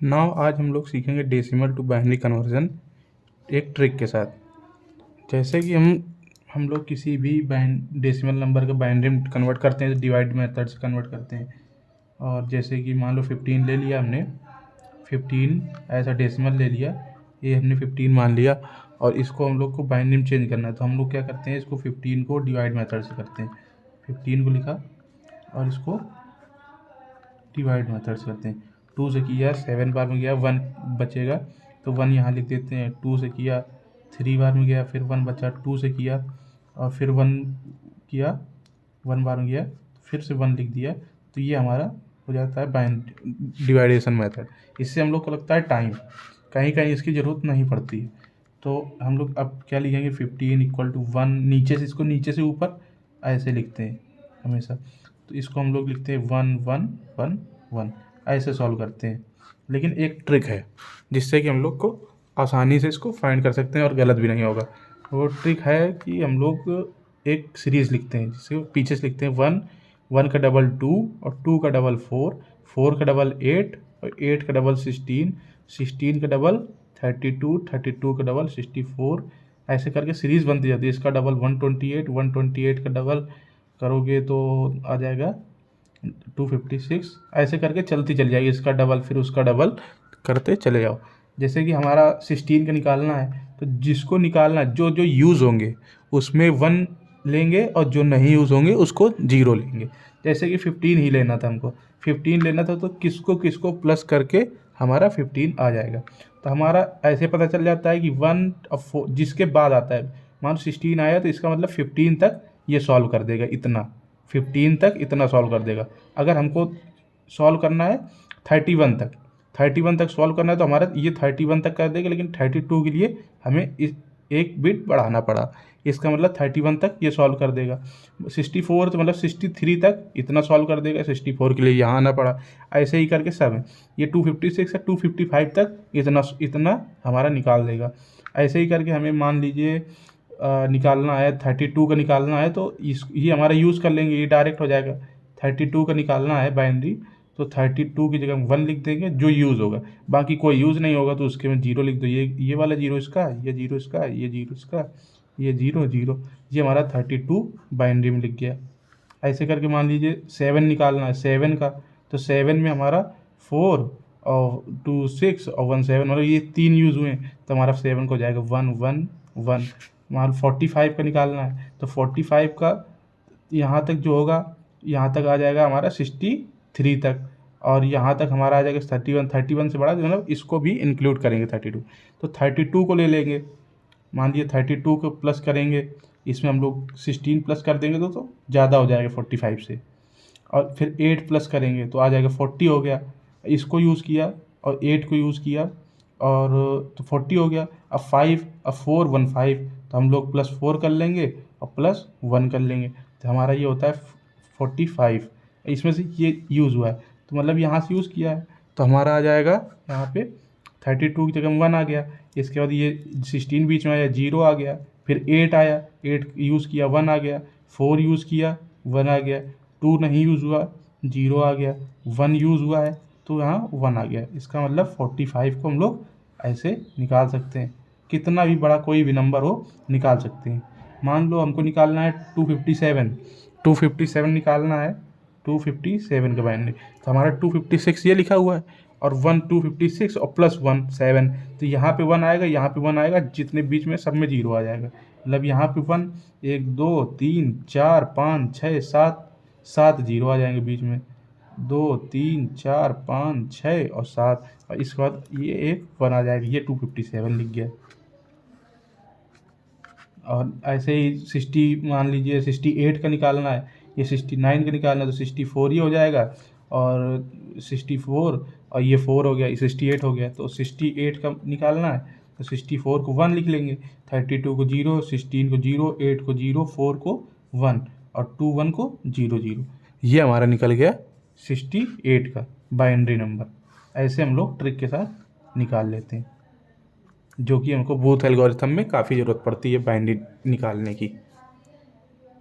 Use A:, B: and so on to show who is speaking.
A: Now आज हम लोग सीखेंगे डेसिमल टू बाइनरी कन्वर्जन एक ट्रिक के साथ। जैसे कि हम लोग किसी भी डेसिमल नंबर का बाइनरी में कन्वर्ट करते हैं तो डिवाइड मेथड से कन्वर्ट करते हैं। और जैसे कि मान लो 15 ले लिया हमने, 15 ऐसा डेसिमल ले लिया, ये हमने 15 मान लिया और इसको हम लोग को बाइनरी में चेंज करना है। तो हम लोग क्या करते हैं, इसको 15 को डिवाइड मेथड से करते हैं। 15 को लिखा और इसको डिवाइड मेथड से करते हैं। 2 से किया 7 बार में गया 1 बचेगा तो 1 यहाँ लिख देते हैं। 2 से किया 3 बार में गया फिर 1 बचा। 2 से किया और फिर 1 किया 1 बार में गया फिर से 1 लिख दिया। तो ये हमारा हो जाता है डिवाइडेशन मेथड। इससे हम लोग को लगता है टाइम, कहीं कहीं इसकी ज़रूरत नहीं पड़ती है। तो हम लोग अब क्या लिखेंगे, 15 इक्वल टू 1, नीचे से इसको नीचे से ऊपर ऐसे लिखते हैं हमेशा। तो इसको हम लोग लिखते हैं 1 1 1 1, ऐसे सॉल्व करते हैं। लेकिन एक ट्रिक है जिससे कि हम लोग को आसानी से इसको फाइंड कर सकते हैं और गलत भी नहीं होगा। वो ट्रिक है कि हम लोग एक सीरीज़ लिखते हैं, जिससे पीछे से लिखते हैं 1 1 का डबल 2 और 2 का डबल 4, 4 का डबल 8 और 8 का डबल 16, 16 का डबल 32, 32 का डबल 64, ऐसे करके सीरीज़ बनती जाती है। इसका डबल 128, 128 का डबल करोगे तो आ जाएगा 256, ऐसे करके चलती चली जाएगी। इसका डबल फिर उसका डबल करते चले जाओ। जैसे कि हमारा 16 का निकालना है तो जिसको निकालना है, जो जो यूज़ होंगे उसमें 1 लेंगे और जो नहीं यूज़ होंगे उसको 0 लेंगे। जैसे कि 15 ही लेना था हमको, 15 लेना था तो किसको किसको प्लस करके हमारा 15 आ जाएगा। तो हमारा ऐसे पता चल जाता है कि 1 और 4 जिसके बाद आता है, मान लो 16 आया तो इसका मतलब 15 तक ये सॉल्व कर देगा, इतना 15 तक इतना सॉल्व कर देगा। अगर हमको सॉल्व करना है 31 तक, 31 तक सॉल्व करना है तो हमारा ये 31 तक कर देगा, लेकिन 32 के लिए हमें इस एक बिट बढ़ाना पड़ा। इसका मतलब 31 तक ये सॉल्व कर देगा। 64 तो मतलब 63 तक इतना सॉल्व कर देगा, 64 के लिए यहाँ आना पड़ा। ऐसे ही करके सब है। ये 256 से 255 तक इतना इतना हमारा निकाल देगा। ऐसे ही करके हमें मान लीजिए निकालना है 32 का निकालना है तो ये हमारा यूज़ कर लेंगे, ये डायरेक्ट हो जाएगा। 32 का निकालना है बाइनरी तो 32 की जगह 1 लिख देंगे जो यूज़ होगा। बाकी कोई यूज़ नहीं होगा तो उसके में 0 लिख दो। ये वाला 0 इसका, ये 0 इसका, ये 0 इसका, ये 0 0, ये हमारा 32 बाइनरी में लिख गया। ऐसे करके मान लीजिए 7 निकालना है 7 का, तो 7 में हमारा 4 और 2 6 और 1 7, मतलब ये 3 यूज़ हुए तो हमारा 7 को जाएगा 1 1 1। मान 45 का निकालना है तो 45 का यहाँ तक जो होगा, यहाँ तक आ जाएगा हमारा 63 तक, और यहाँ तक हमारा आ जाएगा 31। 31 से बड़ा मतलब इसको भी इंक्लूड करेंगे 32, तो 32 को ले लेंगे। मान लीजिए 32 को प्लस करेंगे, इसमें हम लोग 16 प्लस कर देंगे तो ज़्यादा हो जाएगा 45 से। और फिर 8 प्लस करेंगे तो आ जाएगा 40 हो गया। इसको यूज़ किया और 8 को यूज़ किया और तो 40 हो गया। अब 5 अब 4 1 5, तो हम लोग +4 कर लेंगे और +1 कर लेंगे तो हमारा ये होता है 45। इसमें से ये यूज़ हुआ है तो मतलब यहाँ से यूज़ किया है तो हमारा आ जाएगा यहाँ पे 32 की जगह 1 आ गया। इसके बाद ये 16 बीच में आया, 0 आ गया। फिर 8 आया, 8 यूज़ किया 1 आ गया। 4 यूज़ किया 1 आ गया। 2 नहीं यूज़ हुआ 0 आ गया। 1 यूज़ हुआ है तो यहाँ 1 आ गया। इसका मतलब 45 को हम लोग ऐसे निकाल सकते हैं। कितना भी बड़ा कोई भी नंबर हो निकाल सकते हैं। मान लो हमको निकालना है 257, 257 निकालना है, 257 का बाइनरी तो हमारा 256 ये लिखा हुआ है और 1 256 और +1 7, तो यहाँ पे 1 आएगा, यहाँ पे 1 आएगा, जितने बीच में सब में 0 आ जाएगा। मतलब यहाँ पे 1 1 2 3 4 5 6 7, 7 0 आ जाएंगे बीच में, 2 3 4 5 6 और 7, और इसके बाद ये एक 1 आ जाएगा। ये 257 लिख गया। और ऐसे ही 60 मान लीजिए 68 का निकालना है, ये 69 का निकालना है तो 64 ही हो जाएगा। और 64 और ये 4 हो गया, ये 68 हो गया, तो 68 का निकालना है तो 64 को 1 लिख लेंगे, 32 को 0, 16 को 0, 8 को 0, 4 को 1 और 2 1 को 0 0। ये हमारा निकल गया 68 का बाइनरी नंबर। ऐसे हम लोग ट्रिक के साथ निकाल लेते हैं, जो कि हमको बूथ एल्गोरिथम में काफ़ी ज़रूरत पड़ती है बाइनरी निकालने की।